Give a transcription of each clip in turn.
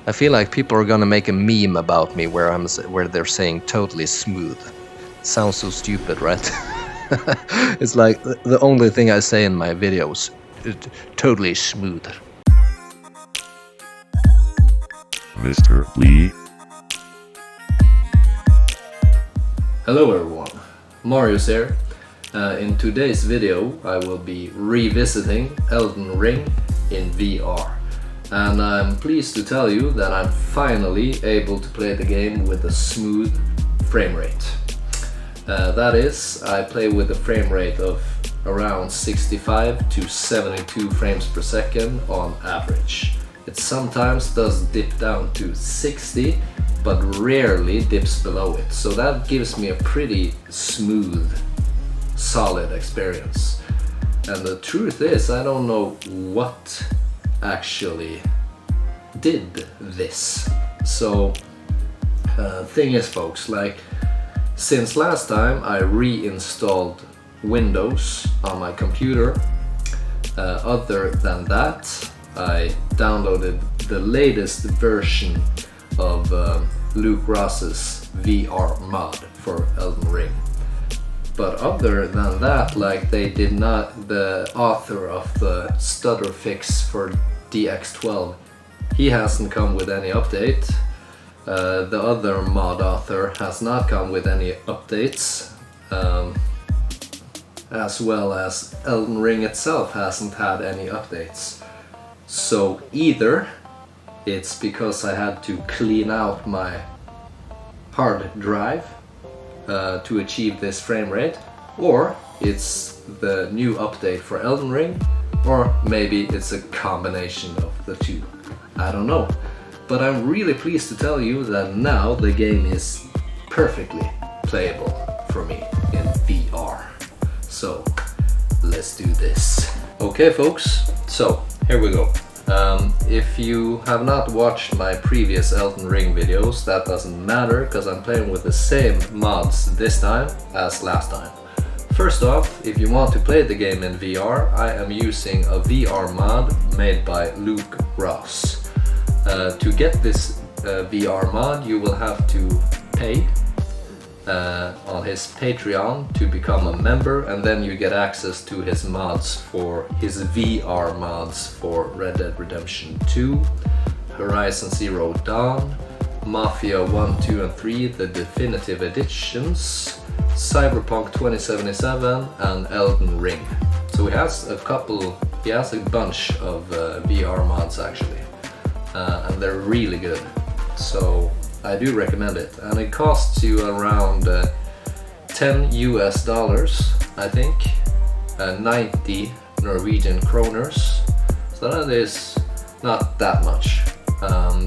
I feel like people are gonna make a meme about me where they're saying totally smooth. Sounds so stupid, right? It's like the only thing I say in my videos. Totally smooth. Mr. Lee. Hello everyone, Mario's here. In today's video I will be revisiting Elden Ring in VR. And I'm pleased to tell you that I'm finally able to play the game with a smooth frame rate. That is, I play with a frame rate of around 65 to 72 frames per second on average. It sometimes does dip down to 60, but rarely dips below it. So that gives me a pretty smooth, solid experience. And the truth is, I don't know what actually did this. So thing is, folks, like since last time I reinstalled Windows on my computer, other than that I downloaded the latest version of Luke Ross's VR mod for Elden Ring. But other than that, like the author of the stutter fix for DX12, he hasn't come with any update. The other mod author has not come with any updates, as well as Elden Ring itself hasn't had any updates. So either it's because I had to clean out my hard drive to achieve this frame rate, or it's the new update for Elden Ring, or maybe it's a combination of the two. I don't know. But I'm really pleased to tell you that now the game is perfectly playable for me in VR. So let's do this. Okay folks, so here we go. If you have not watched my previous Elden Ring videos, that doesn't matter because I'm playing with the same mods this time as last time. First off, if you want to play the game in VR, I am using a VR mod made by Luke Ross. To get this VR mod, you will have to pay on his Patreon to become a member, and then you get access to his mods for his VR mods for Red Dead Redemption 2, Horizon Zero Dawn, Mafia 1, 2 and 3, the definitive editions, Cyberpunk 2077 and Elden Ring. So he has a bunch of VR mods actually, and they're really good. So I do recommend it, and it costs you around 10 US dollars, I think, 90 Norwegian kroners, so that is not that much.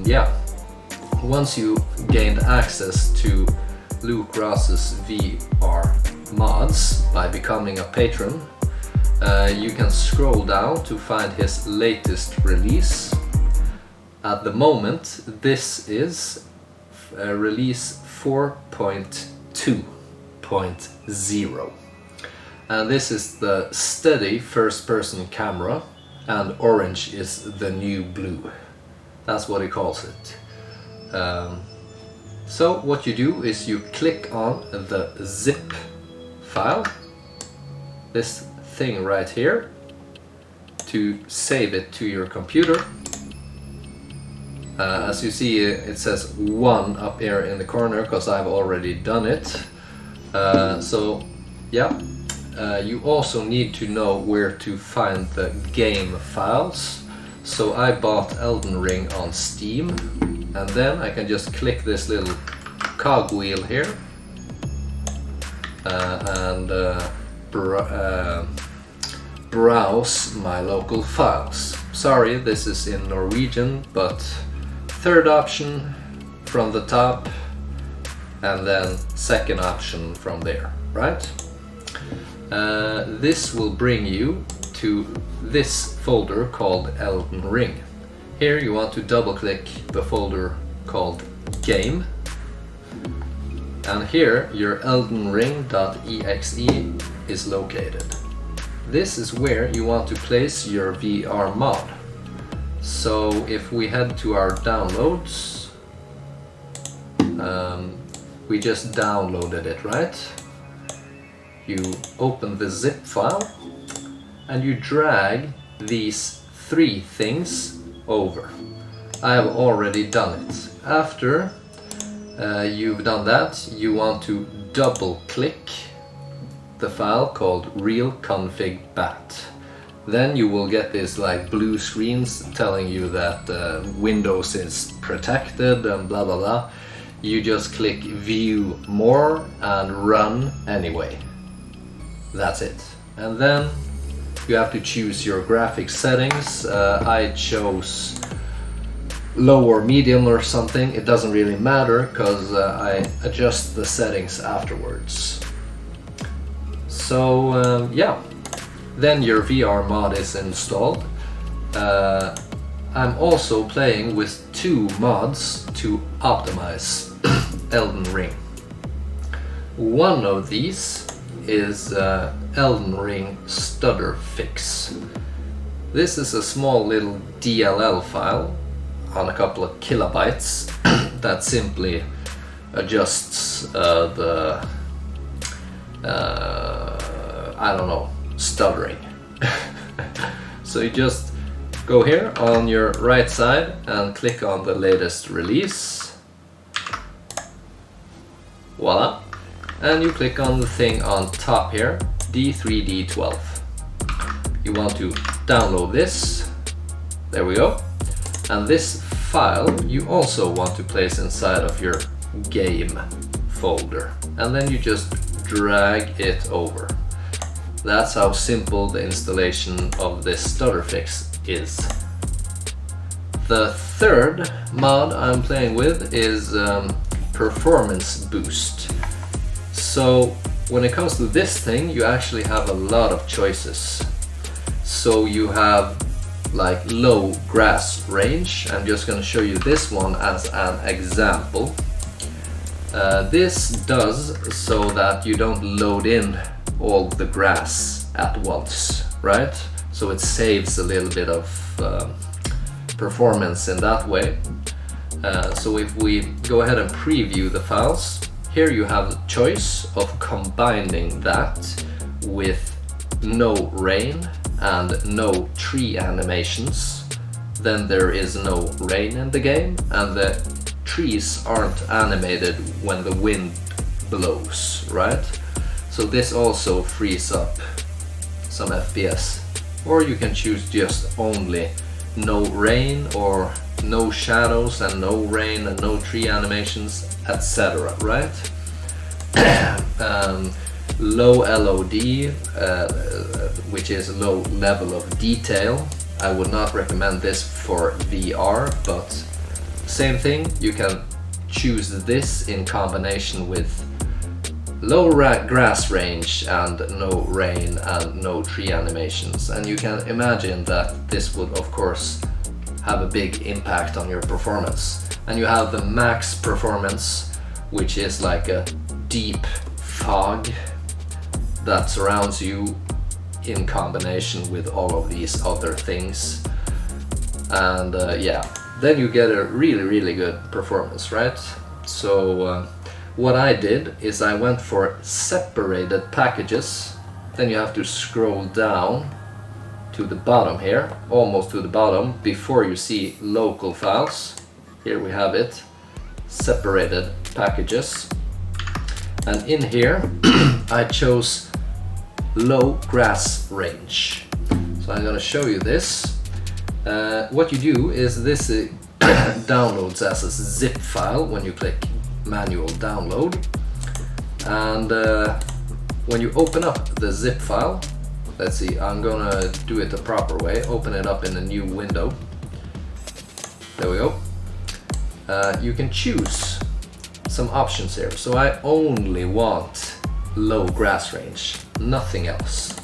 Yeah, once you gained access to Luke Ross's VR mods by becoming a patron, you can scroll down to find his latest release. At the moment, this is release 4.2.0, and this is the steady first-person camera, and orange is the new blue. That's what he calls it. So what you do is you click on the zip file, this thing right here, to save it to your computer. As you see, it says 1 up here in the corner because I've already done it. So yeah, you also need to know where to find the game files. So I bought Elden Ring on Steam, and then I can just click this little cogwheel here and browse my local files. Sorry, this is in Norwegian, but third option from the top, and then second option from there, right? This will bring you to this folder called Elden Ring. Here you want to double click the folder called Game, and here your eldenring.exe is located. This is where you want to place your VR mod. So if we head to our downloads, we just downloaded it, right? You open the zip file and you drag these 3 things over. I have already done it. After you've done that, you want to double click the file called realconfig.bat. Then you will get this like blue screens telling you that Windows is protected and blah blah blah. You just click view more and run anyway. That's it. And then you have to choose your graphics settings. I chose low or medium or something. It doesn't really matter because I adjust the settings afterwards. So yeah, then your VR mod is installed. I'm also playing with 2 mods to optimize Elden Ring. One of these is EldenRingStutterFix. This is a small little DLL file on a couple of kilobytes that simply adjusts the I don't know, stuttering. So you just go here on your right side and click on the latest release. Voila. And you click on the thing on top here, D3D12. You want to download this. There we go. And this file you also want to place inside of your game folder. And then you just drag it over. That's how simple the installation of this StutterFix is. The third mod I'm playing with is Performance Boost. So when it comes to this thing, you actually have a lot of choices. So you have like low grass range. I'm just going to show you this one as an example. This does so that you don't load in all the grass at once, right? So it saves a little bit of performance in that way. So if we go ahead and preview the files, here you have the choice of combining that with no rain and no tree animations. Then there is no rain in the game and the trees aren't animated when the wind blows, right? So this also frees up some FPS. Or you can choose just only no rain or no shadows and no rain and no tree animations, etc. Right? Low LOD, which is low level of detail. I would not recommend this for VR, but same thing, you can choose this in combination with low grass range and no rain and no tree animations, and you can imagine that this would of course have a big impact on your performance. And you have the max performance, which is like a deep fog that surrounds you in combination with all of these other things. And yeah, then you get a really good performance, right? So what I did is I went for separated packages. Then you have to scroll down to the bottom here, almost to the bottom, before you see local files. Here we have it, separated packages. And in here I chose low grass range. So I'm going to show you this. What you do is this downloads as a zip file when you click manual download, and when you open up the zip file, let's see, I'm gonna do it the proper way, open it up in a new window. There we go. You can choose some options here. So I only want low grass range, nothing else,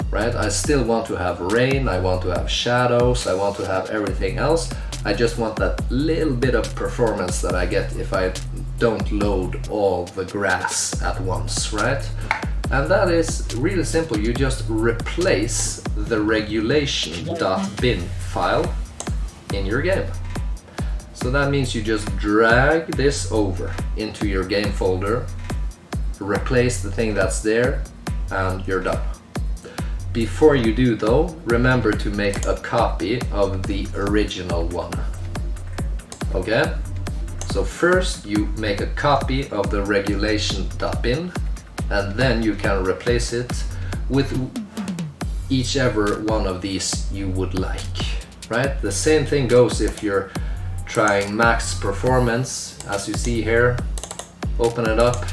right? I still want to have rain, I want to have shadows, I want to have everything else. I just want that little bit of performance that I get if I don't load all the grass at once, right? And that is really simple. You just replace the regulation.bin file in your game. So that means you just drag this over into your game folder, replace the thing that's there, and you're done. Before you do though, remember to make a copy of the original one. Okay? So first you make a copy of the regulation.bin, and then you can replace it with whichever one of these you would like, right? The same thing goes if you're trying max performance, as you see here. Open it up,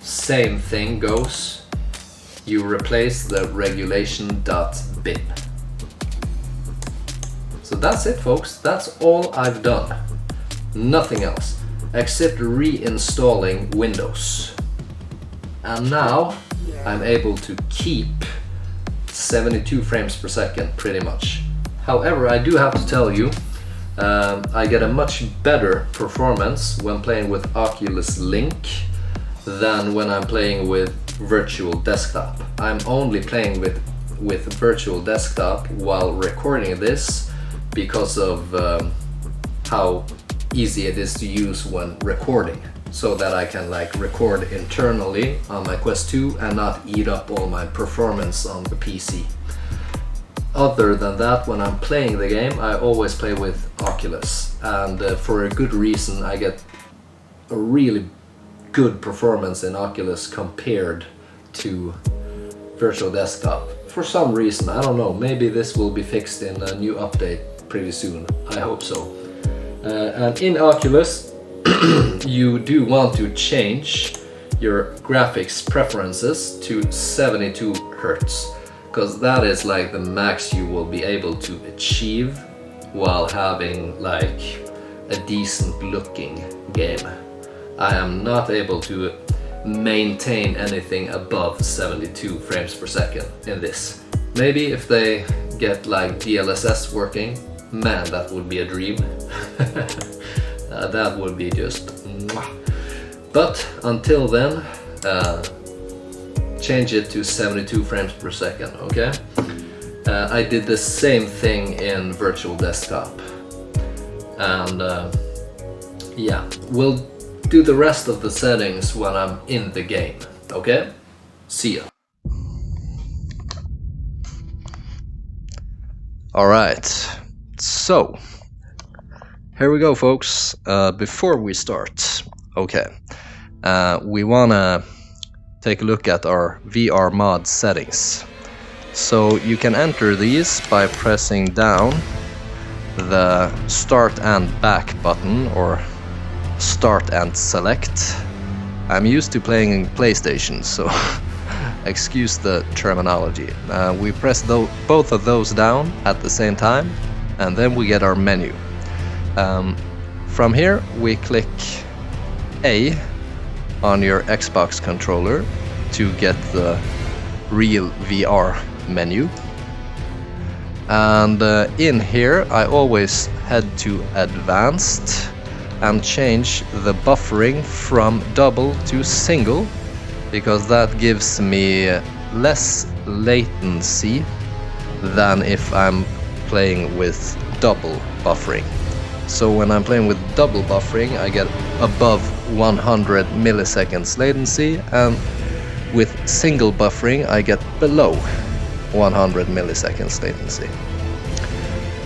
same thing goes. You replace the regulation.bin. So that's it, folks. That's all I've done. Nothing else except reinstalling Windows. And now I'm able to keep 72 frames per second pretty much. However, I do have to tell you, I get a much better performance when playing with Oculus Link than when I'm playing with virtual desktop. I'm only playing with virtual desktop while recording this because of how easy it is to use when recording, so that I can like record internally on my Quest 2 and not eat up all my performance on the PC. Other than that, when I'm playing the game, I always play with Oculus, and for a good reason. I get a really good performance in Oculus compared to virtual desktop. For some reason, I don't know, maybe this will be fixed in a new update pretty soon. I hope so. And in Oculus, you do want to change your graphics preferences to 72 Hz, because that is like the max you will be able to achieve while having like a decent looking game. I am not able to maintain anything above 72 frames per second in this. Maybe if they get like DLSS working, man, that would be a dream. That would be just mwah. But until then, change it to 72 frames per second, okay? I did the same thing in virtual desktop. And yeah, we'll do the rest of the settings when I'm in the game, okay? See ya. Alright, so here we go, folks. Before we start, okay, we wanna take a look at our VR mod settings. So you can enter these by pressing down the start and back button, or start and select. I'm used to playing in PlayStation, so excuse the terminology. We press both of those down at the same time, and then we get our menu. From here we click A on your Xbox controller to get the real VR menu. And in here I always head to advanced and change the buffering from double to single, because that gives me less latency than if I'm playing with double buffering. So when I'm playing with double buffering, I get above 100 milliseconds latency, and with single buffering I get below 100 milliseconds latency.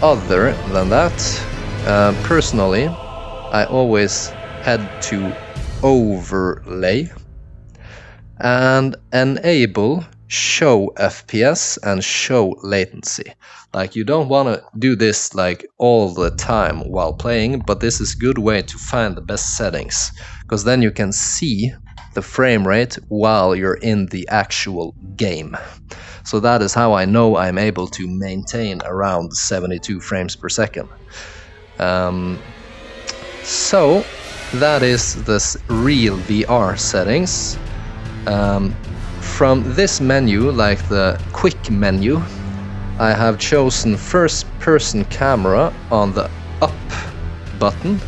Other than that, personally, I always head to overlay and enable show FPS and show latency. Like, you don't want to do this like all the time while playing, but this is a good way to find the best settings, because then you can see the frame rate while you're in the actual game. So that is how I know I'm able to maintain around 72 frames per second. So that is this real VR settings. From this menu, like the quick menu, I have chosen first person camera on the up button.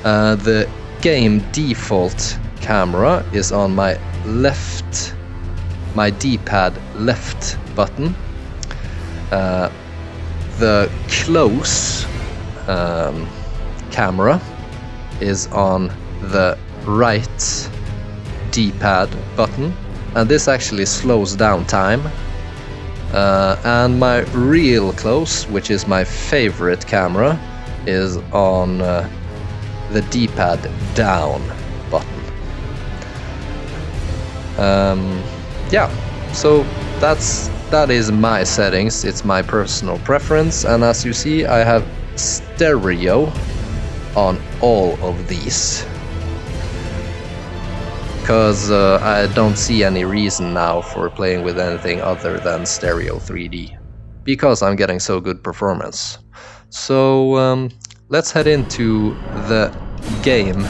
The game default camera is on my left, my D-pad left button. The close camera is on the right D-pad button, and this actually slows down time. And my real close, which is my favorite camera, is on the D-pad down button. Yeah, so that is my settings. It's my personal preference, and as you see, I have stereo on all of these, because I don't see any reason now for playing with anything other than stereo 3D, because I'm getting so good performance. So let's head into the game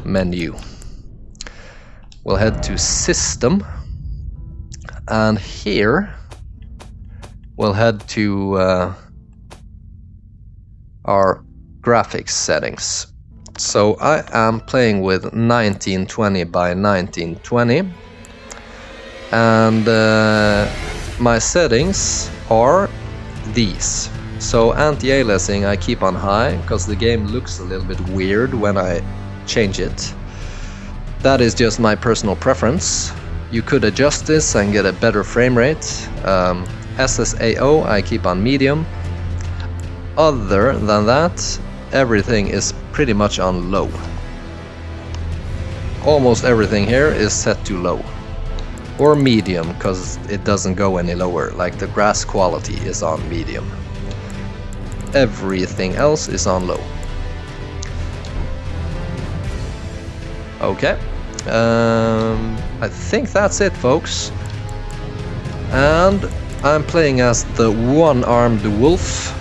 menu. We'll head to System, and here we'll head to our graphics settings. So I am playing with 1920 by 1920, and my settings are these. So anti-aliasing I keep on high, because the game looks a little bit weird when I change it. That is just my personal preference. You could adjust this and get a better frame rate. SSAO I keep on medium. Other than that, everything is pretty much on low. Almost everything here is set to low. Or medium, because it doesn't go any lower, like the grass quality is on medium. Everything else is on low. Okay. I think that's it, folks. And I'm playing as the one-armed wolf.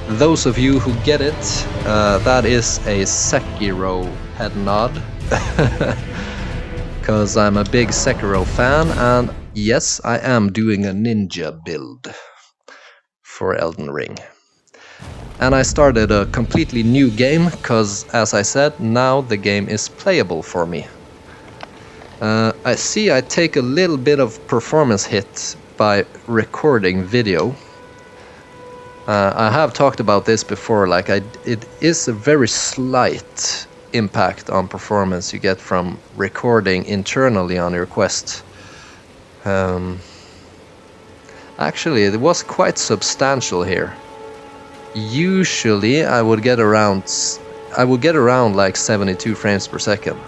Those of you who get it, that is a Sekiro head nod. Because I'm a big Sekiro fan, and yes, I am doing a ninja build for Elden Ring. And I started a completely new game, because, as I said, now the game is playable for me. I see I take a little bit of performance hit by recording video. I have talked about this before, like it is a very slight impact on performance you get from recording internally on your Quest. Actually, it was quite substantial here. Usually I would get around like 72 frames per second.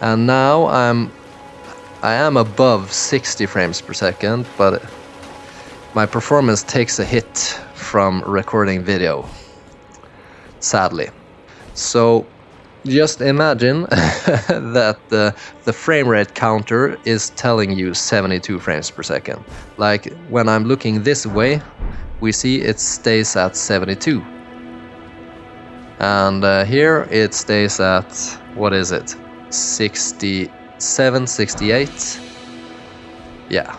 And now I am above 60 frames per second, but my performance takes a hit from recording video, sadly. So just imagine that the frame rate counter is telling you 72 frames per second. Like when I'm looking this way, we see it stays at 72. And here it stays at, what is it? 67, 68. Yeah.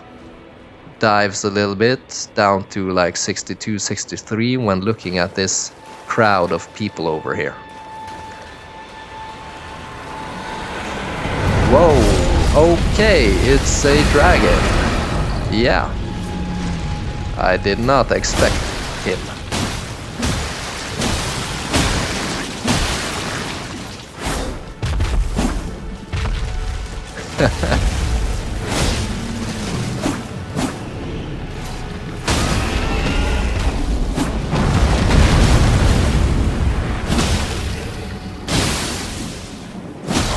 Dives a little bit down to like 62, 63 when looking at this crowd of people over here. Whoa, okay, it's a dragon. Yeah. I did not expect him.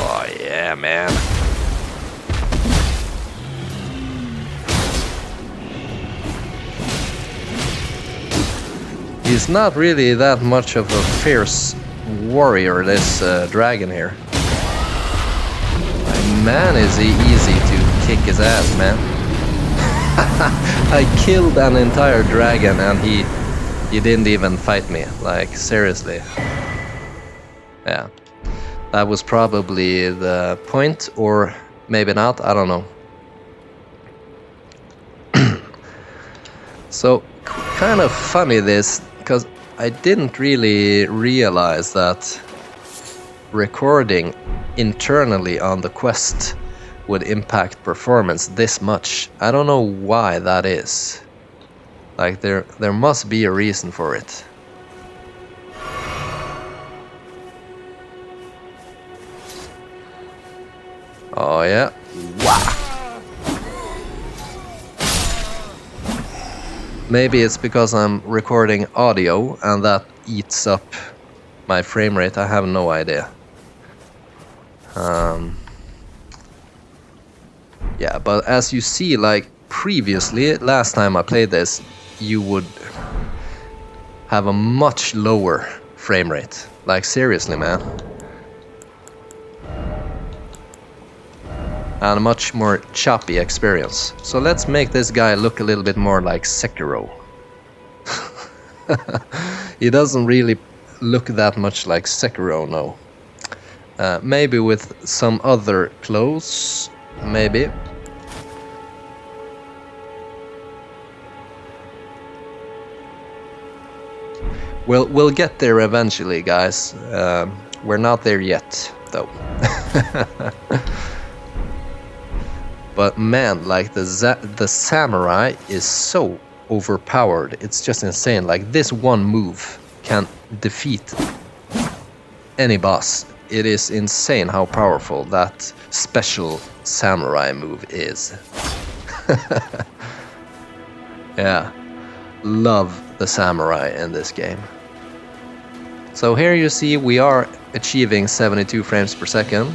Oh yeah, man. He's not really that much of a fierce warrior, this dragon here. Man, is he easy to kick his ass, man. I killed an entire dragon and he didn't even fight me, like seriously. Yeah, that was probably the point, or maybe not, I don't know. So, kind of funny this, because I didn't really realize that recording internally on the Quest would impact performance this much. I don't know why that is. Like there must be a reason for it. Oh yeah. Wow. Maybe it's because I'm recording audio and that eats up my frame rate. I have no idea. Yeah, but as you see, like previously, last time I played this, you would have a much lower frame rate. Like seriously, man. And a much more choppy experience. So let's make this guy look a little bit more like Sekiro. He doesn't really look that much like Sekiro, no. Maybe with some other clothes, maybe. We'll get there eventually, guys. We're not there yet, though. But man, like the samurai is so overpowered. It's just insane. Like this one move can defeat any boss. It is insane how powerful that special samurai move is. Yeah, love the samurai in this game. So here you see we are achieving 72 frames per second.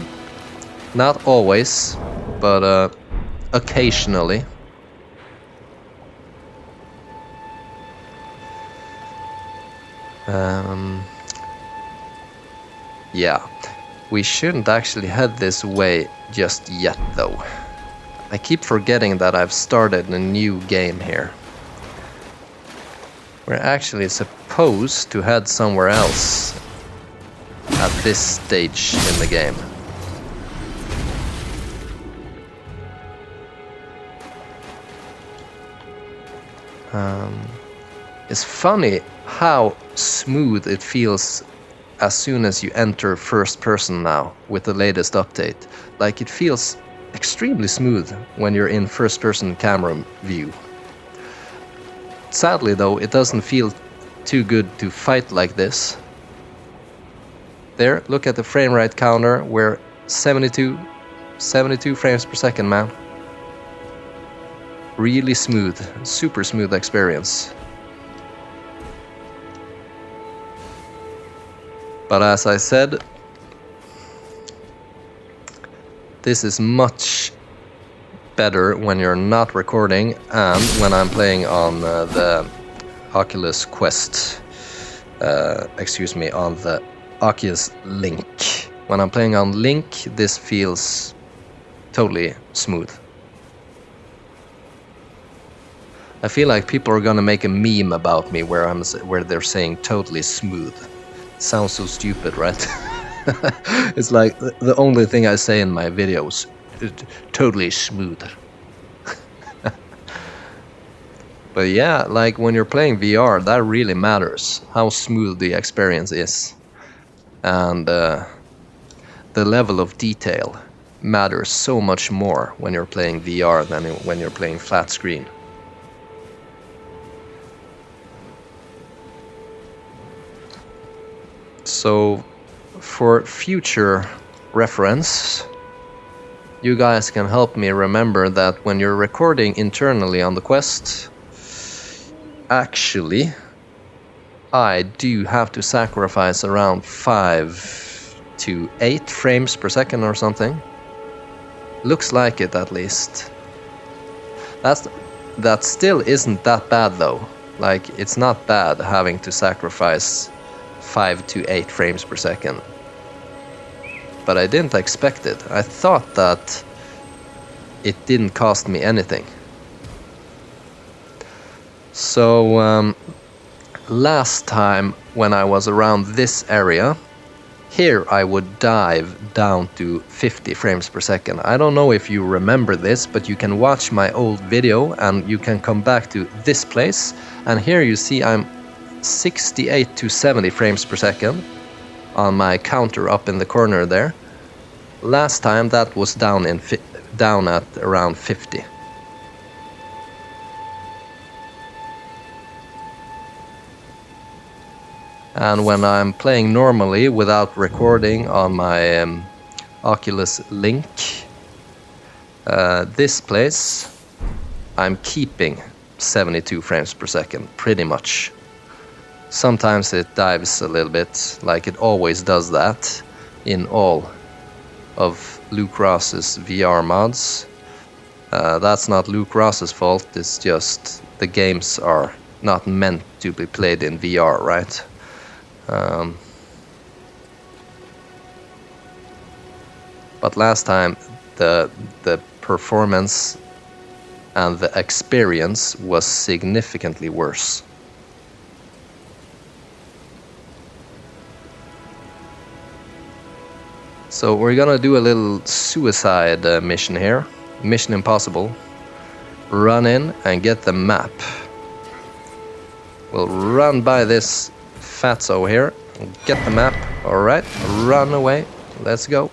Not always, but occasionally. Yeah, we shouldn't actually head this way just yet though. I keep forgetting that I've started a new game here. We're actually supposed to head somewhere else at this stage in the game. It's funny how smooth it feels as soon as you enter first person now with the latest update. Like it feels extremely smooth when you're in first person camera view. Sadly though, it doesn't feel too good to fight like this. There, look at the frame rate counter, we're 72 frames per second, man. Really smooth, super smooth experience. But as I said, this is much better when you're not recording and when I'm playing on the Oculus Quest. On the Oculus Link. When I'm playing on Link, this feels totally smooth. I feel like people are gonna make a meme about me where they're saying totally smooth. Sounds so stupid, right? It's like the only thing I say in my videos. Totally smooth. But yeah, like when you're playing VR, that really matters. How smooth the experience is. And the level of detail matters so much more when you're playing VR than when you're playing flat screen. So for future reference, you guys can help me remember that when you're recording internally on the Quest, actually I do have to sacrifice around 5 to 8 frames per second or something. Looks like it, at least. That still isn't that bad though. Like, it's not bad having to sacrifice 5 to 8 frames per second. But I didn't expect it. I thought that it didn't cost me anything. So last time when I was around this area, here I would dive down to 50 frames per second. I don't know if you remember this, but you can watch my old video and you can come back to this place. And here you see I'm 68 to 70 frames per second on my counter up in the corner there. Last time that was down at around 50. And when I'm playing normally without recording on my Oculus Link, This place, I'm keeping 72 frames per second, pretty much. Sometimes it dives a little bit, like it always does that in all of Luke Ross's VR mods. That's not Luke Ross's fault, it's just the games are not meant to be played in VR, right? But last time the performance and the experience was significantly worse. So we're gonna do a little suicide mission here. Mission Impossible. Run in and get the map. We'll run by this fatso here. Get the map. Alright, run away. Let's go.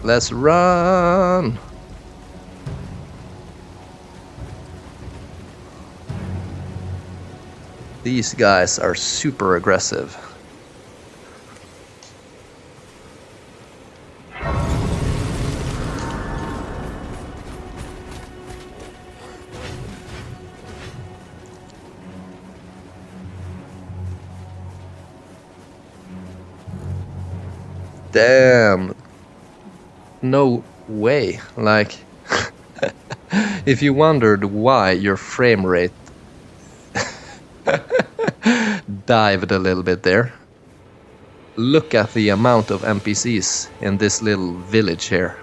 Let's run! These guys are super aggressive. Damn. No way. Like, if you wondered why your frame rate dived a little bit there, look at the amount of NPCs in this little village here.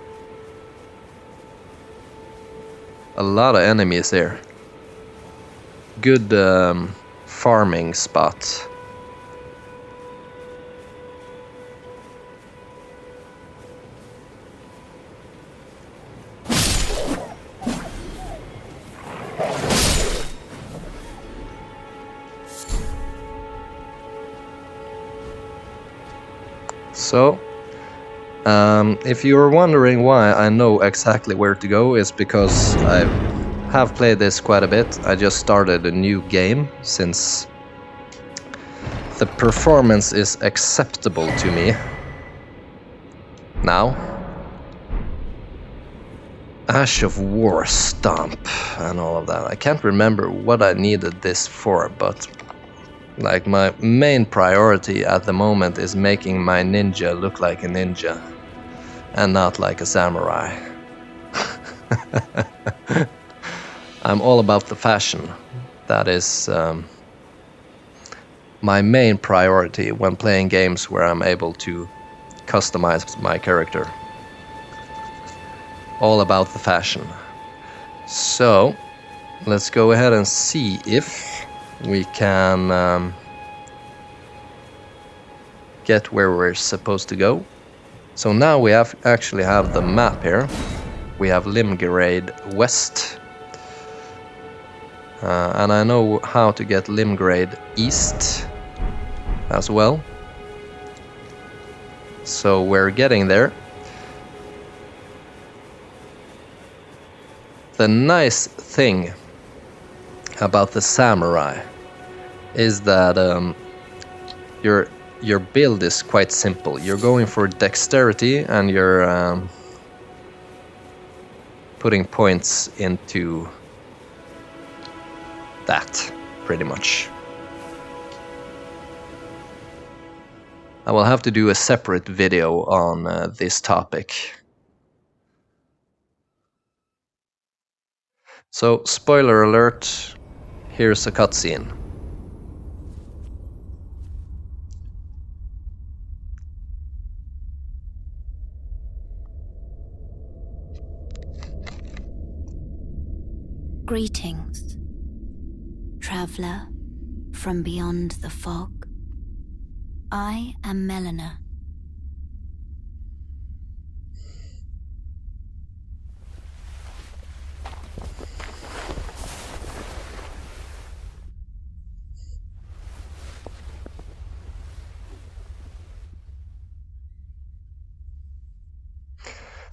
A lot of enemies here. Good farming spot. So, if you were wondering why I know exactly where to go, it's because I have played this quite a bit. I just started a new game since the performance is acceptable to me now. Ash of War Stomp and all of that. I can't remember what I needed this for, but like my main priority at the moment is making my ninja look like a ninja and not like a samurai. I'm all about the fashion. That is my main priority when playing games where I'm able to customize my character. All about the fashion. So let's go ahead and see if we can get where we're supposed to go. So now we actually have the map here. We have Limgrade West. And I know how to get Limgrade East as well. So we're getting there. The nice thing about the samurai is that your build is quite simple. You're going for dexterity and you're putting points into that, pretty much. I will have to do a separate video on this topic. So, spoiler alert, here's a cutscene. Greetings, traveler from beyond the fog. I am Melina.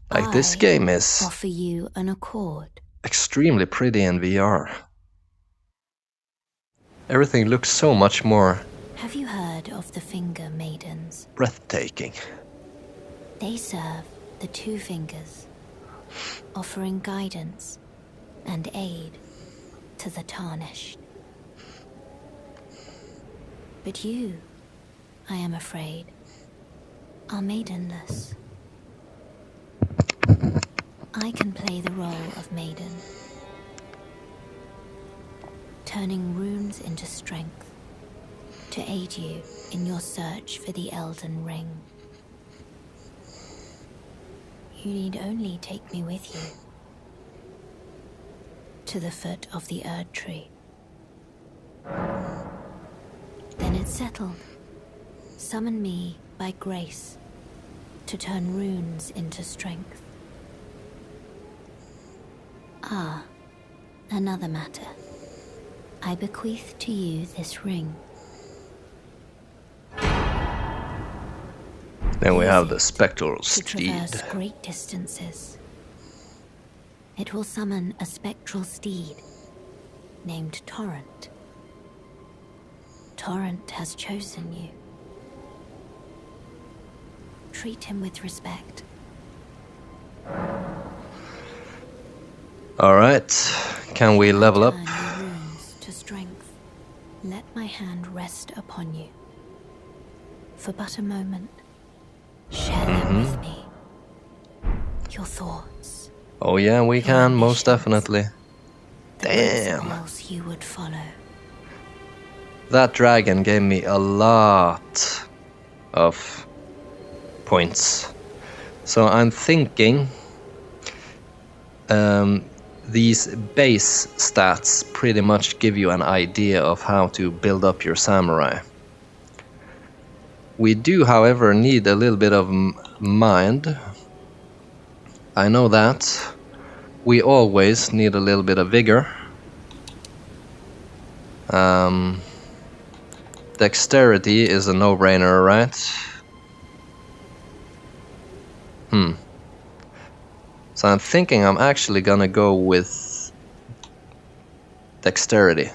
Like, this game is offer you an accord. Extremely pretty in VR. Everything looks so much more Have you heard of the Finger Maidens? breathtaking. They serve the two fingers, offering guidance and aid to the tarnished. But you, I am afraid, are maidenless. I can play the role of maiden, turning runes into strength to aid you in your search for the Elden Ring. You need only take me with you to the foot of the Erd Tree. Then it's settled. Summon me by grace to turn runes into strength. Ah, another matter. I bequeath to you this ring. Then we Use have the it spectral to steed. traverse great distances. It will summon a spectral steed named Torrent. Torrent has chosen you. Treat him with respect. Alright, can we level up? Turn your runes to strength. Let my hand rest upon you. For but a moment, share them with me. Your thoughts. Oh yeah, we Your can, most ambitions. definitely. The Damn. principles you would follow. That dragon gave me a lot of points. So I'm thinking these base stats pretty much give you an idea of how to build up your samurai. We do, however, need a little bit of mind. I know that. We always need a little bit of vigor. Dexterity is a no-brainer, right? So I'm thinking I'm actually gonna go with dexterity.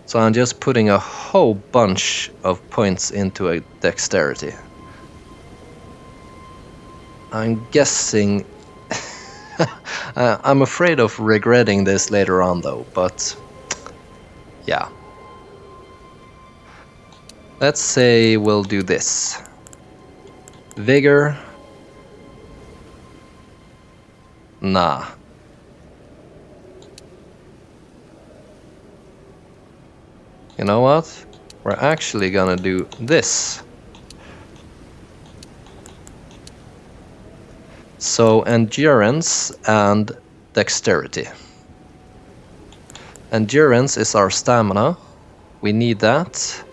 So I'm just putting a whole bunch of points into a dexterity. I'm guessing... I'm afraid of regretting this later on though, but... yeah. Let's say we'll do this. Vigor. Nah. You know what? We're actually gonna do this. So endurance and dexterity. Endurance is our stamina. We need that.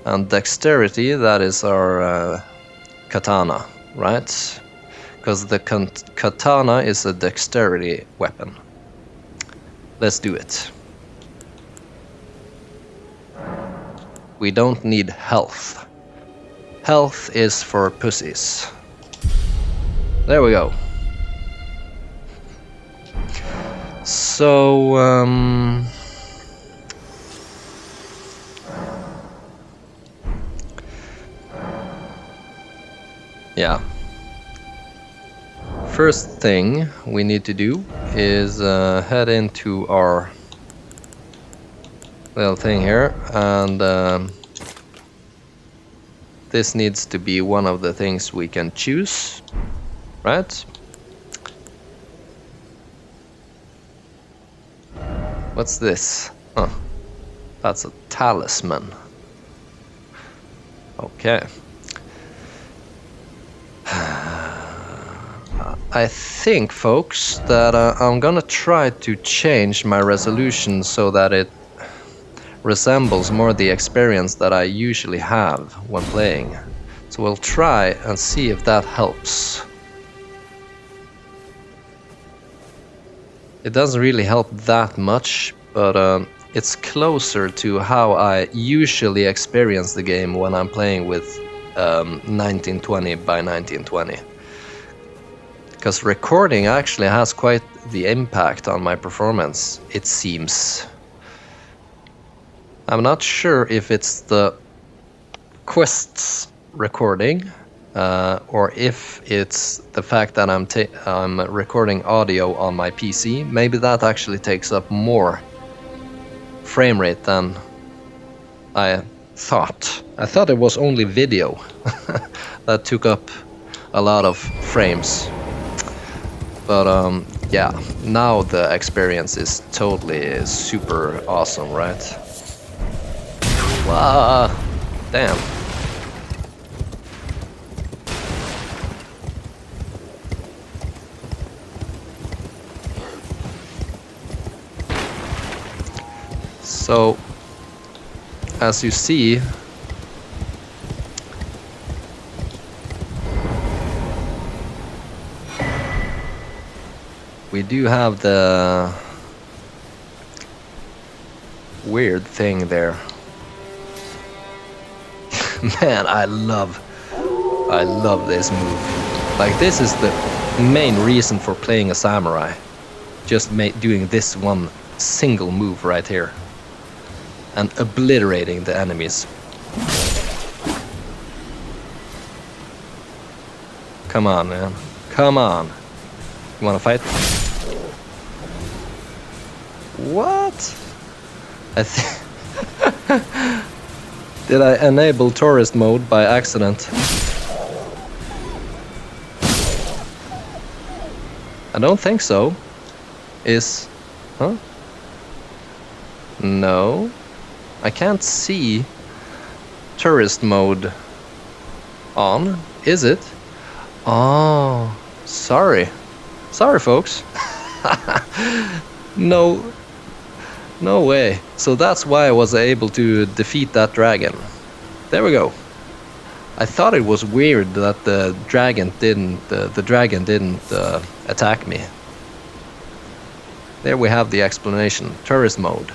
And dexterity, that is our katana, right? Because the katana is a dexterity weapon. Let's do it. We don't need health. Health is for pussies. There we go. So, yeah. First thing we need to do is head into our little thing here, and this needs to be one of the things we can choose, right? What's this? Huh. That's a talisman. Okay. I think, folks, that I'm gonna try to change my resolution so that it resembles more the experience that I usually have when playing. So we'll try and see if that helps. It doesn't really help that much, but it's closer to how I usually experience the game when I'm playing with 1920 by 1920. Because recording actually has quite the impact on my performance, it seems. I'm not sure if it's the quests recording or if it's the fact that I'm recording audio on my PC, maybe that actually takes up more frame rate than I thought. I thought it was only video that took up a lot of frames. But yeah, now the experience is totally super awesome, right? Wow, damn. So, as you see, we do have the weird thing there. Man, I love this move. Like, this is the main reason for playing a samurai. Just doing this one single move right here. And obliterating the enemies. Come on, man. Come on. You wanna fight? What? Did I enable tourist mode by accident? I don't think so. Huh? No. I can't see tourist mode on, is it? Oh, sorry. Sorry, folks. No way. So that's why I was able to defeat that dragon. There we go. I thought it was weird that the dragon didn't attack me. There we have the explanation. Tourist mode.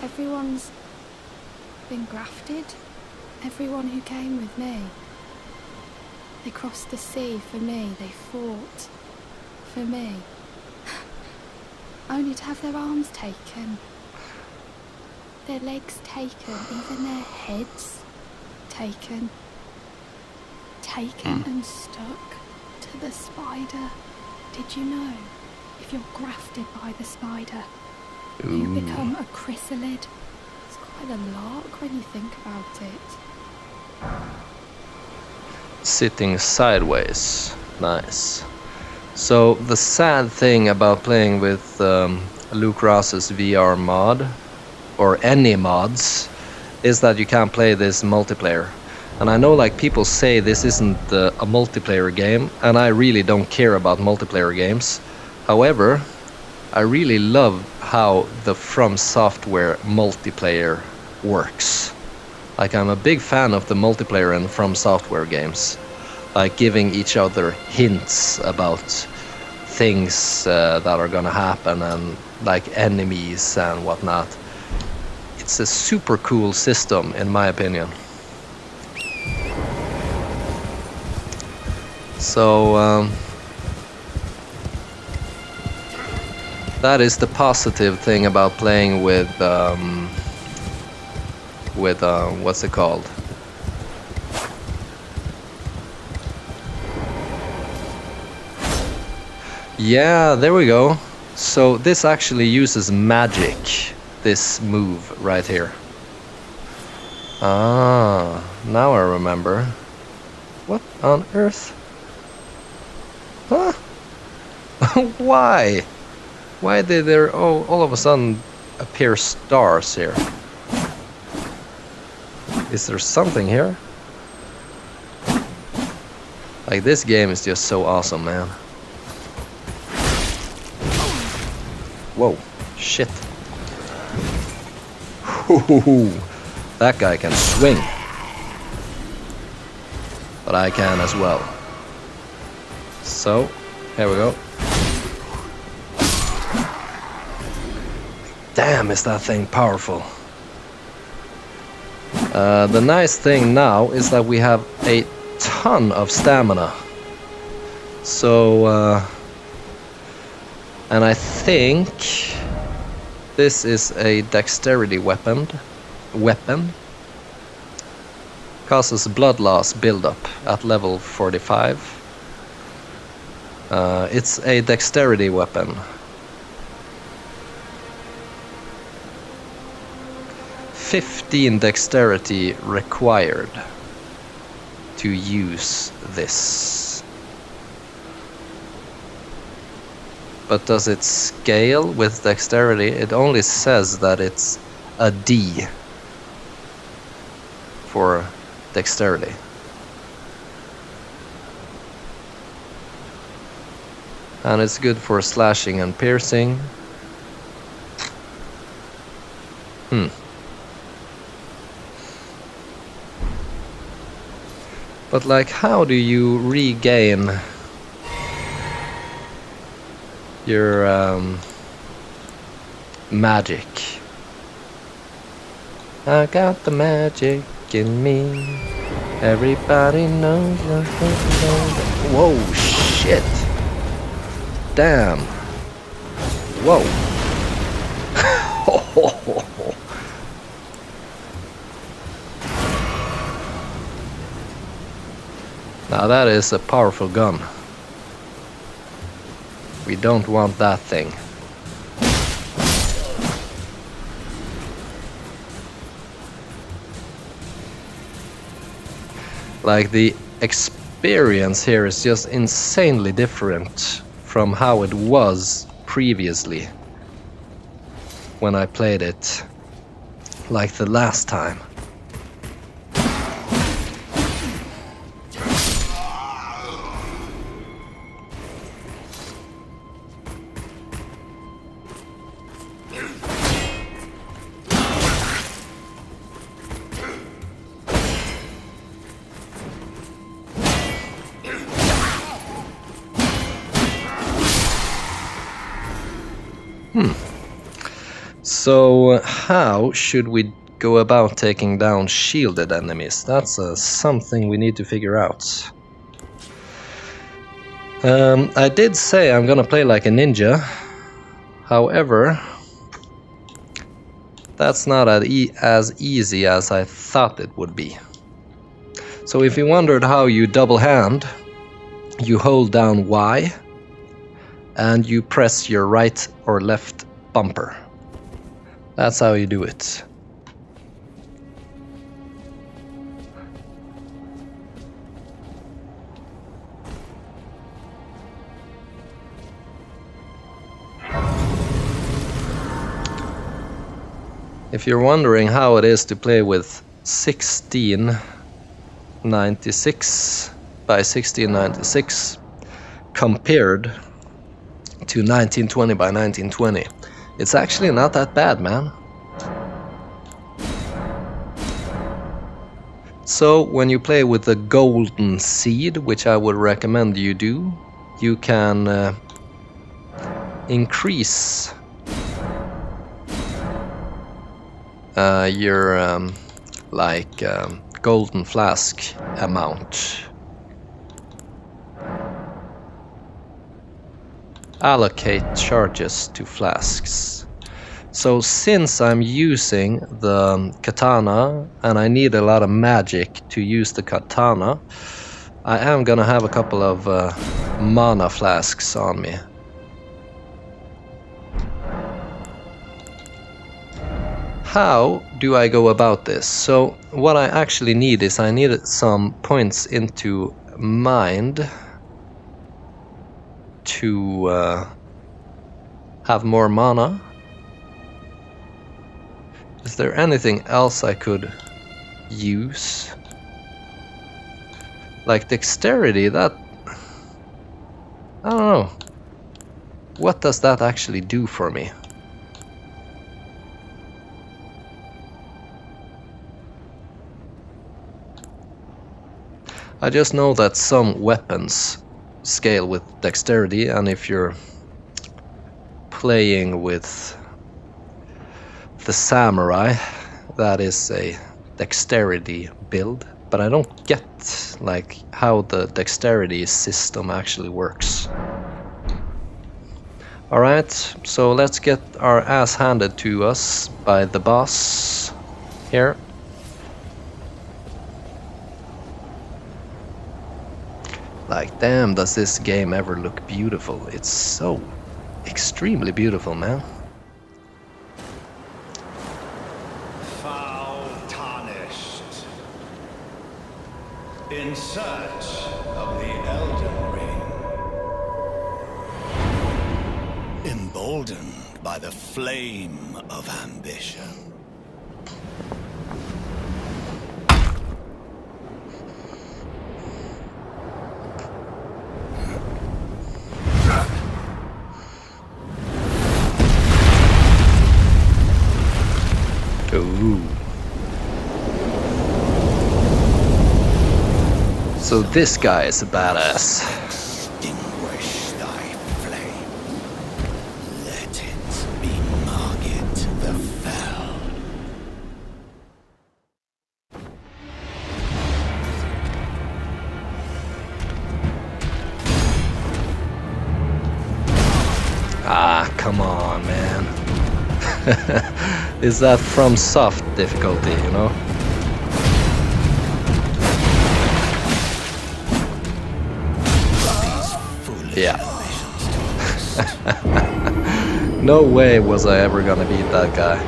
Everyone's been grafted. Everyone who came with me. They crossed the sea for me. They fought for me. Only to have their arms taken. Their legs taken. Even their heads taken. Taken and stuck to the spider. Did you know? If you're grafted by the spider, you become a chrysalid. It's quite a lark when you think about it. Sitting sideways. Nice. So the sad thing about playing with Luke Ross's VR mod, or any mods, is that you can't play this multiplayer. And I know, like, people say this isn't a multiplayer game, and I really don't care about multiplayer games. However, I really love how the From Software multiplayer works. Like, I'm a big fan of the multiplayer in From Software games. Like, giving each other hints about things that are gonna happen, and like enemies and whatnot. It's a super cool system, in my opinion. So that is the positive thing about playing with what's it called? Yeah, there we go. So this actually uses magic, this move right here. Ah, now I remember. What on earth? Huh? Why? Why did there all of a sudden appear stars here? Is there something here? Like, this game is just so awesome, man. Whoa, shit. That guy can swing. But I can as well. So, here we go. Damn, is that thing powerful. The nice thing now is that we have a ton of stamina. So, and I think this is a dexterity weapon. Causes blood loss buildup at level 45. It's a dexterity weapon. 15 dexterity required to use this. But does it scale with dexterity? It only says that it's a D for dexterity. And it's good for slashing and piercing. But like, how do you regain your magic? I got the magic in me. Everybody knows. Whoa, shit. Damn. Whoa. Now that is a powerful gun. We don't want that thing. Like, the experience here is just insanely different from how it was previously when I played it, like the last time. So how should we go about taking down shielded enemies? That's something we need to figure out. I did say I'm gonna play like a ninja. However, that's not as easy as I thought it would be. So if you wondered how you double hand, you hold down Y and you press your right or left bumper. That's how you do it. If you're wondering how it is to play with 1696 by 1696 compared to 1920 by 1920, it's actually not that bad, man. So when you play with the golden seed, which I would recommend you do, you can increase your golden flask amount. Allocate charges to flasks. So since I'm using the katana and I need a lot of magic to use the katana, I am gonna have a couple of mana flasks on me. How do I go about this? So what I actually need is I need some points into mind to have more mana. Is there anything else I could use? Like dexterity, that... I don't know. What does that actually do for me? I just know that some weapons scale with dexterity, and if you're playing with the samurai, that is a dexterity build, but I don't get like how the dexterity system actually works. Alright, so let's get our ass handed to us by the boss here. Like, damn, does this game ever look beautiful. It's so extremely beautiful, man. Foul tarnished. In search of the Elden Ring. Emboldened by the flame of ambition. Ooh. So this guy is a badass. Extinguish thy flame. Let it be Margit the Fell. Ah, come on, man. Is that from soft difficulty, you know? Yeah. No way was I ever gonna beat that guy.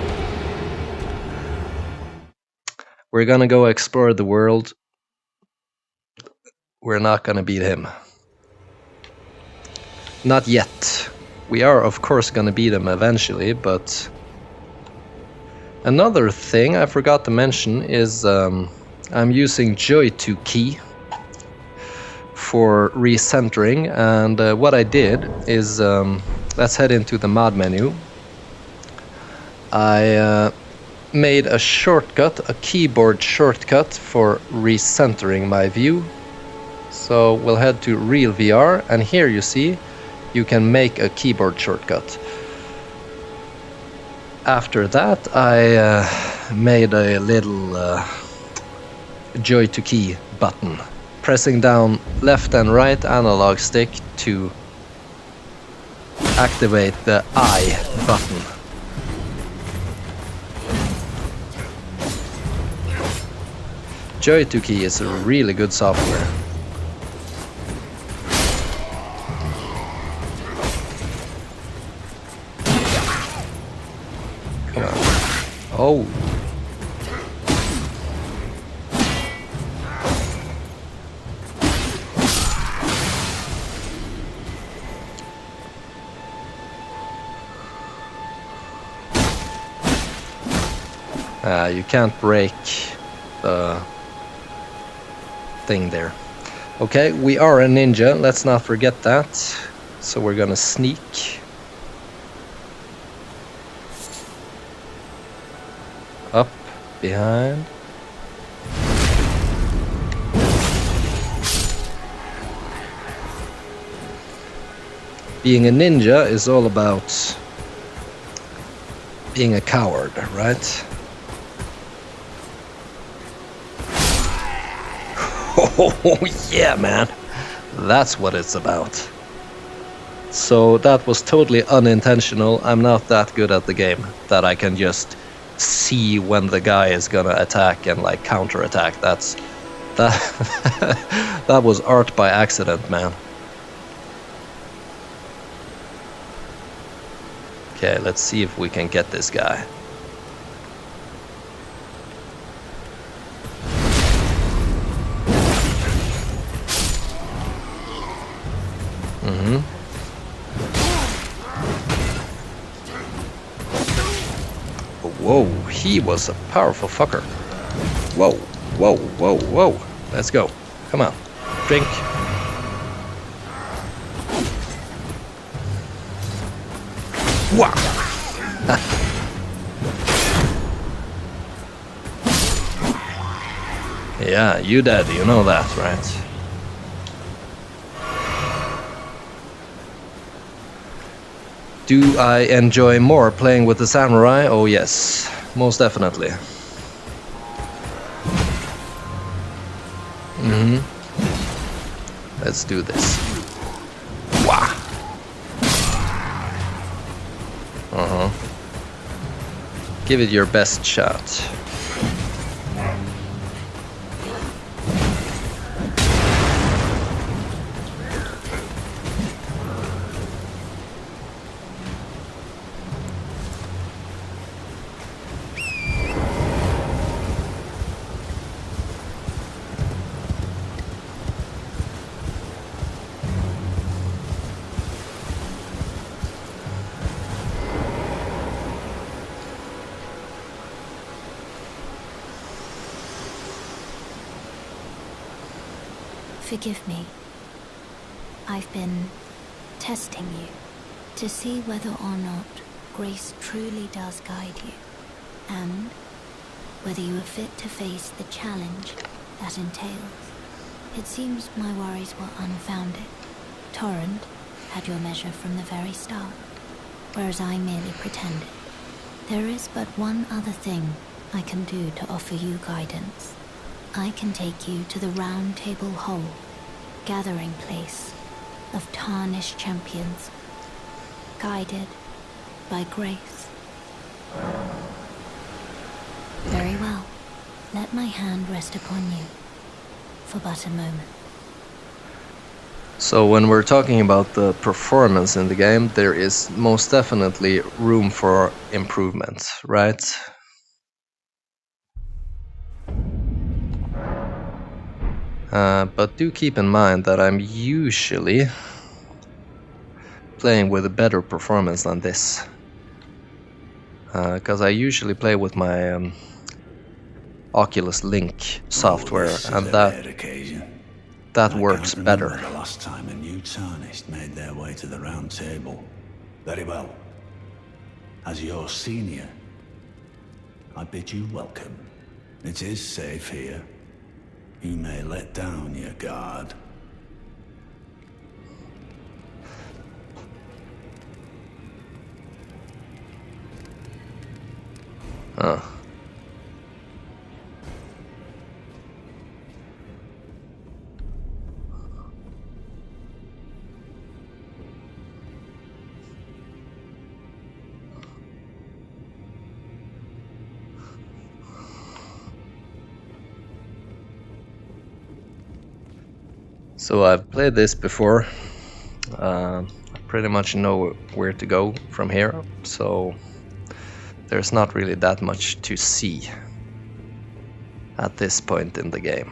We're gonna go explore the world. We're not gonna beat him. Not yet. We are, of course, gonna beat him eventually, but... Another thing I forgot to mention is I'm using Joy 2 key for recentering, and what I did is, let's head into the mod menu. I made a shortcut, a keyboard shortcut for recentering my view. So we'll head to Real VR, and here you see you can make a keyboard shortcut. After that, I made a little Joy to key button, pressing down left and right analog stick to activate the I button. Joy to key is a really good software. Come on. Oh. You can't break the thing there. Okay, we are a ninja, let's not forget that. So we're gonna sneak up behind. Being a ninja is all about being a coward, right? Oh yeah, man, that's what it's about. So that was totally unintentional. I'm not that good at the game that I can just see when the guy is gonna attack and like counterattack. That that was art by accident, man. Okay, let's see if we can get this guy. Whoa, he was a powerful fucker. Whoa, whoa, whoa, whoa. Let's go. Come on. Drink. Wow. Yeah, you dead, you know that, right? Do I enjoy more playing with the samurai? Oh yes, most definitely. Let's do this. Wah! Give it your best shot. Forgive me. I've been testing you to see whether or not grace truly does guide you, and whether you are fit to face the challenge that entails. It seems my worries were unfounded. Torrent had your measure from the very start, whereas I merely pretended. There is but one other thing I can do to offer you guidance. I can take you to the Round Table Hole, gathering place of tarnished champions, guided by grace. Very well. Let my hand rest upon you for but a moment. So when we're talking about the performance in the game, there is most definitely room for improvement, right? But do keep in mind that I'm usually playing with a better performance than this. Because I usually play with my Oculus Link software, and that works better. The last time a new tarnished made their way to the round table. Very well. As your senior, I bid you welcome. It is safe here. You may let down your guard. Oh. So I've played this before. I pretty much know where to go from here, so there's not really that much to see at this point in the game.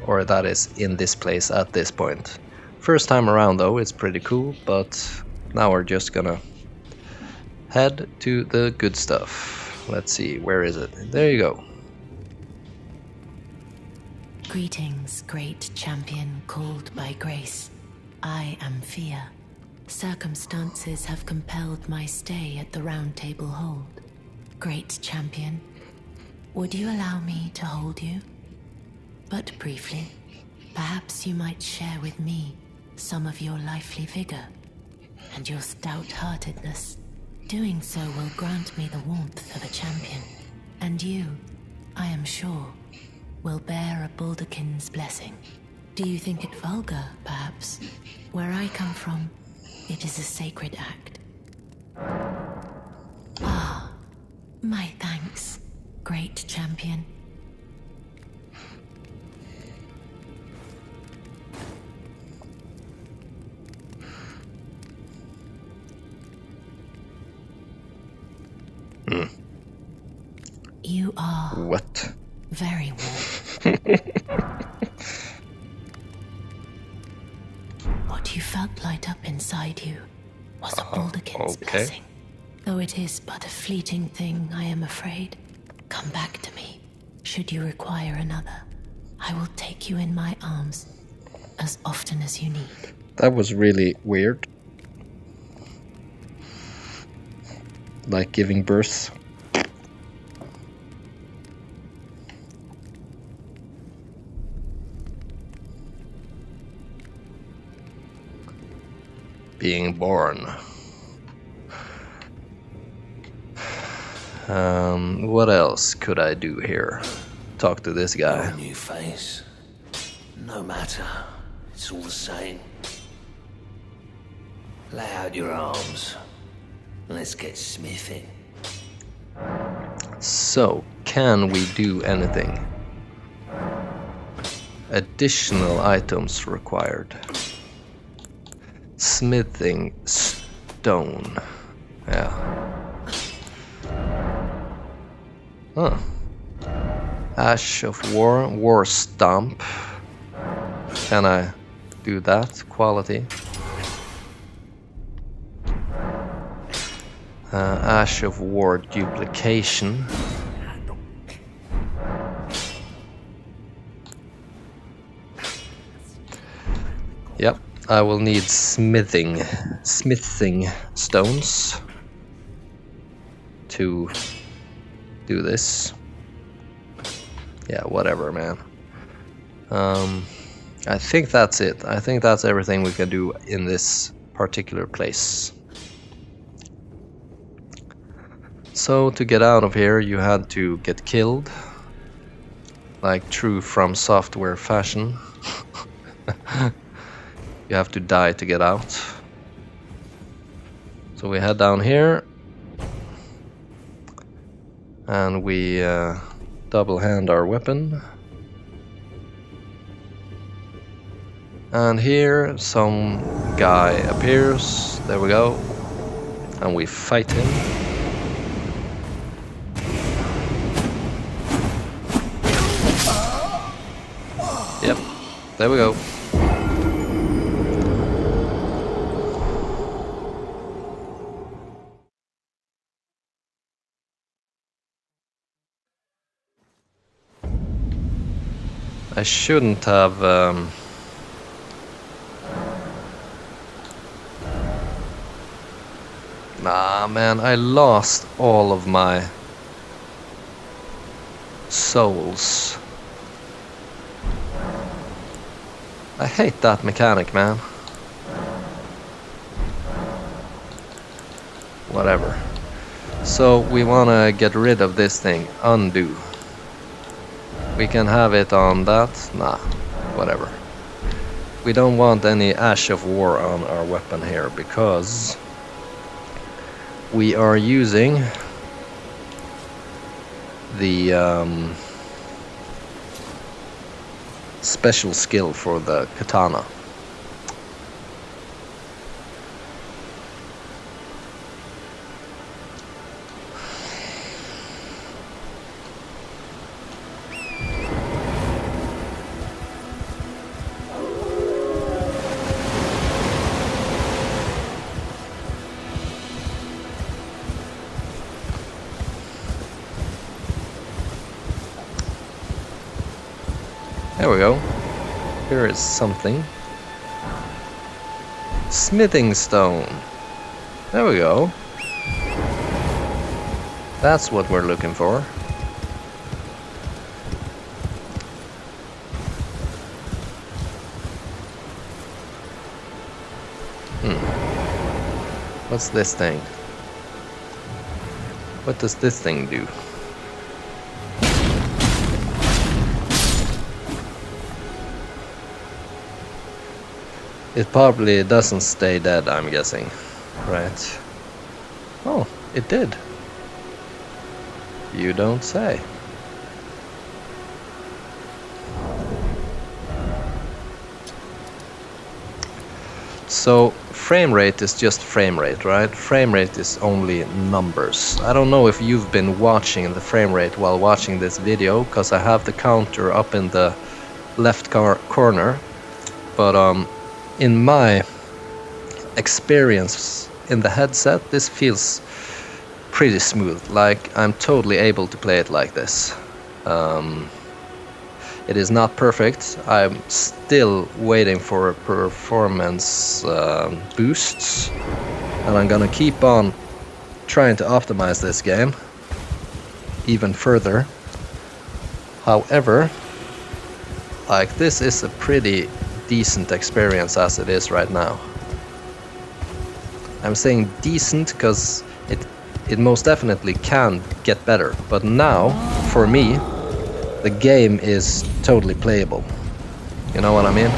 Or that is in this place at this point. First time around though, it's pretty cool, but now we're just gonna head to the good stuff. Let's see, where is it? There you go. Greetings, great champion called by grace. I am Mafia. Circumstances have compelled my stay at the Round Table Hold. Great champion, would you allow me to hold you? But briefly, perhaps you might share with me some of your lively vigor and your stout-heartedness. Doing so will grant me the warmth of a champion, and you, I am sure, will bear a Baldakin's blessing. Do you think it vulgar, perhaps? Where I come from, it is a sacred act. Ah, my thanks, great champion. You are... What? Very warm. What you felt light up inside you was a Baldakin's blessing. Though it is but a fleeting thing, I am afraid. Come back to me, should you require another. I will take you in my arms as often as you need. That was really weird. Like giving birth. being born. What else could I do here? Talk to this guy. No new face. No matter. It's all the same. Lay out your arms. Let's get smithing. So, can we do anything? Additional items required. Smithing stone. Yeah. Huh. Ash of War, War Stomp. Can I do that? Quality. Ash of War Duplication. Yep, I will need smithing stones to do this. Yeah, whatever, man. I think that's it. I think that's everything we can do in this particular place. So to get out of here, you had to get killed, like true From Software fashion. You have to die to get out. So we head down here, and we double hand our weapon. And here some guy appears. There we go. And we fight him. Yep, there we go. I shouldn't have nah, man, I lost all of my souls. I hate that mechanic, man. Whatever. So we wanna get rid of this thing. Undo. We can have it on that. Nah, whatever. We don't want any Ash of War on our weapon here because we are using the special skill for the katana. There we go. Here is something. Smithing stone. There we go. That's what we're looking for. What's this thing? What does this thing do? It probably doesn't stay dead, I'm guessing. Right. Oh, it did. You don't say. So, frame rate is just frame rate, right? Frame rate is only numbers. I don't know if you've been watching the frame rate while watching this video, because I have the counter up in the left corner. But in my experience in the headset, this feels pretty smooth. Like, I'm totally able to play it like this. It is not perfect. I'm still waiting for performance boosts, and I'm gonna keep on trying to optimize this game even further. However, like, this is a pretty decent experience as it is right now. I'm saying decent because it most definitely can get better. But now, for me, the game is totally playable. You know what I mean?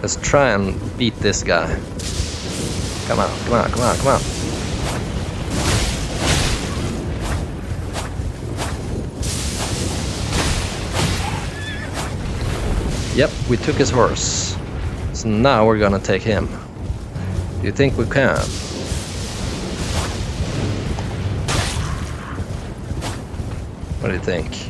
Let's try and beat this guy. Come on, come on, come on, come on. Yep, we took his horse. So now we're gonna take him. Do you think we can? What do you think?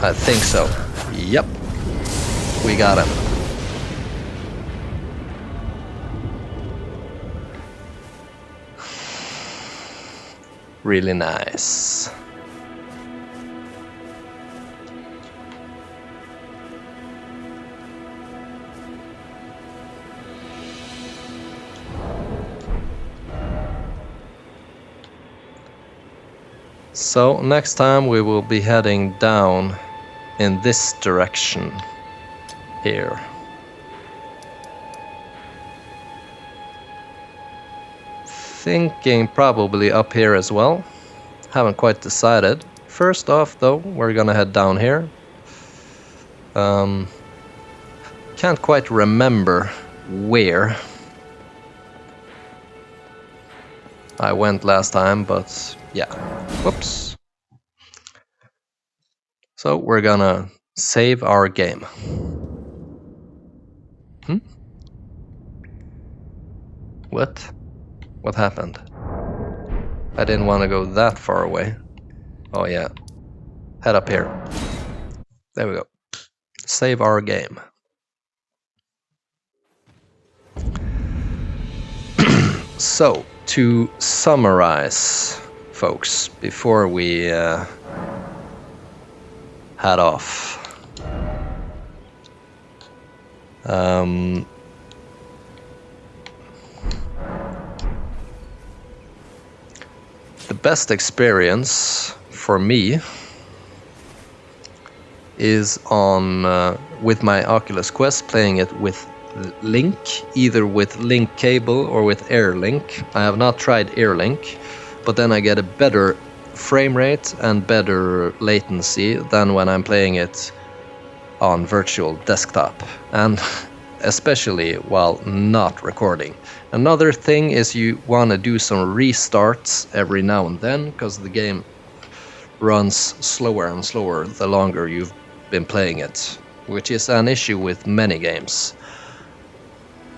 I think so. Yep. We got him. Really nice. So next time we will be heading down in this direction here. Thinking probably up here as well. Haven't quite decided. First off though, we're gonna head down here. Can't quite remember where I went last time, but yeah. Whoops. So we're gonna save our game. What? What happened? I didn't want to go that far away. Oh yeah. Head up here. There we go. Save our game. So, to summarize, folks, before we head off. The best experience for me is on with my Oculus Quest, playing it with Link, either with Link cable or with AirLink. I have not tried AirLink, but then I get a better frame rate and better latency than when I'm playing it on virtual desktop, and especially while not recording. Another thing is you want to do some restarts every now and then, because the game runs slower and slower the longer you've been playing it, which is an issue with many games.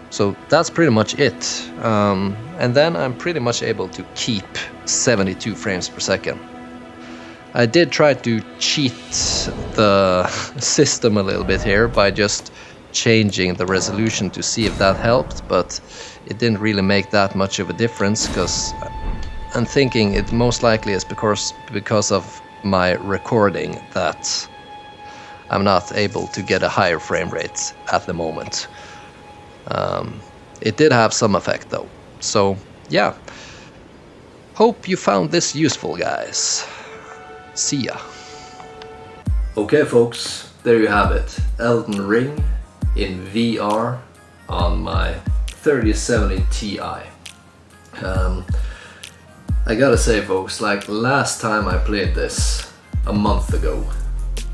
So that's pretty much it. And then I'm pretty much able to keep 72 frames per second. I did try to cheat the system a little bit here by just changing the resolution to see if that helped, but it didn't really make that much of a difference, because I'm thinking it most likely is because of my recording that I'm not able to get a higher frame rate at the moment. It did have some effect though. So yeah, hope you found this useful, guys. See ya. Okay folks, there you have it. Elden Ring in VR on my 3070 Ti. I gotta say folks, like last time I played this a month ago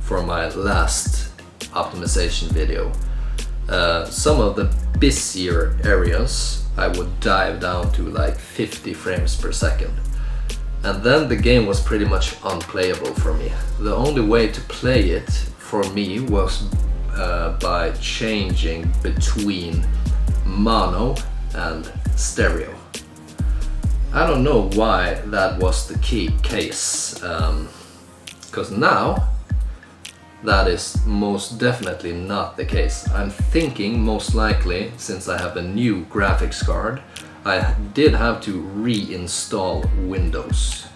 for my last optimization video, some of the busier areas I would dive down to like 50 frames per second, and then the game was pretty much unplayable for me. The only way to play it for me was by changing between mono and stereo. I don't know why that was the case, because now that is most definitely not the case. I'm thinking most likely, since I have a new graphics card, I did have to reinstall Windows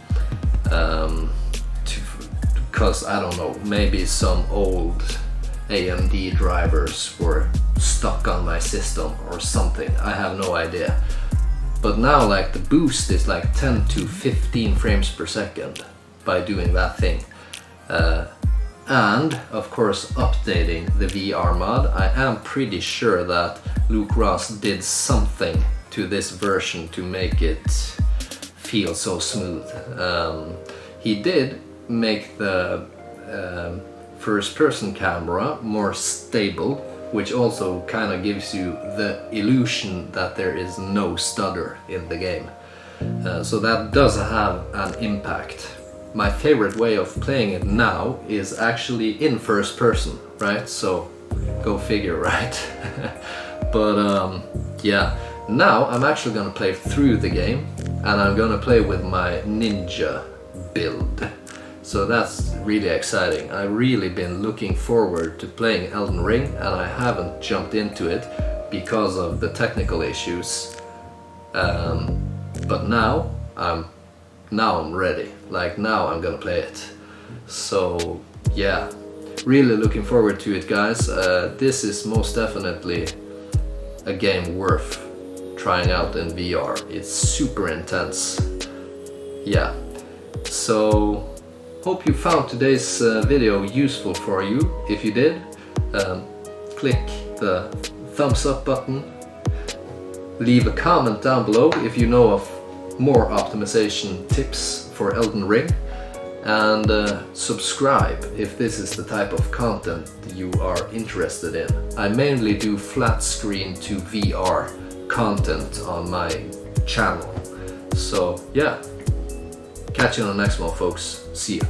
because I don't know, maybe some old AMD drivers were stuck on my system or something. I have no idea. But now like the boost is like 10 to 15 frames per second by doing that thing. And of course updating the VR mod. I am pretty sure that Luke Ross did something to this version to make it feel so smooth. He did make the first person camera more stable, which also kind of gives you the illusion that there is no stutter in the game. So that does have an impact. My favorite way of playing it now is actually in first person, right? So go figure, right? But yeah, now I'm actually gonna play through the game, and I'm gonna play with my ninja build. So that's really exciting. I've really been looking forward to playing Elden Ring, and I haven't jumped into it because of the technical issues. But now I'm ready. Like now I'm gonna play it. So yeah, really looking forward to it, guys. This is most definitely a game worth trying out in VR. It's super intense. Yeah, so hope you found today's video useful for you. If you did, click the thumbs up button. Leave a comment down below if you know of more optimization tips for Elden Ring, and subscribe if this is the type of content you are interested in. I mainly do flat screen to VR content on my channel. So yeah, catch you on the next one, folks. See ya.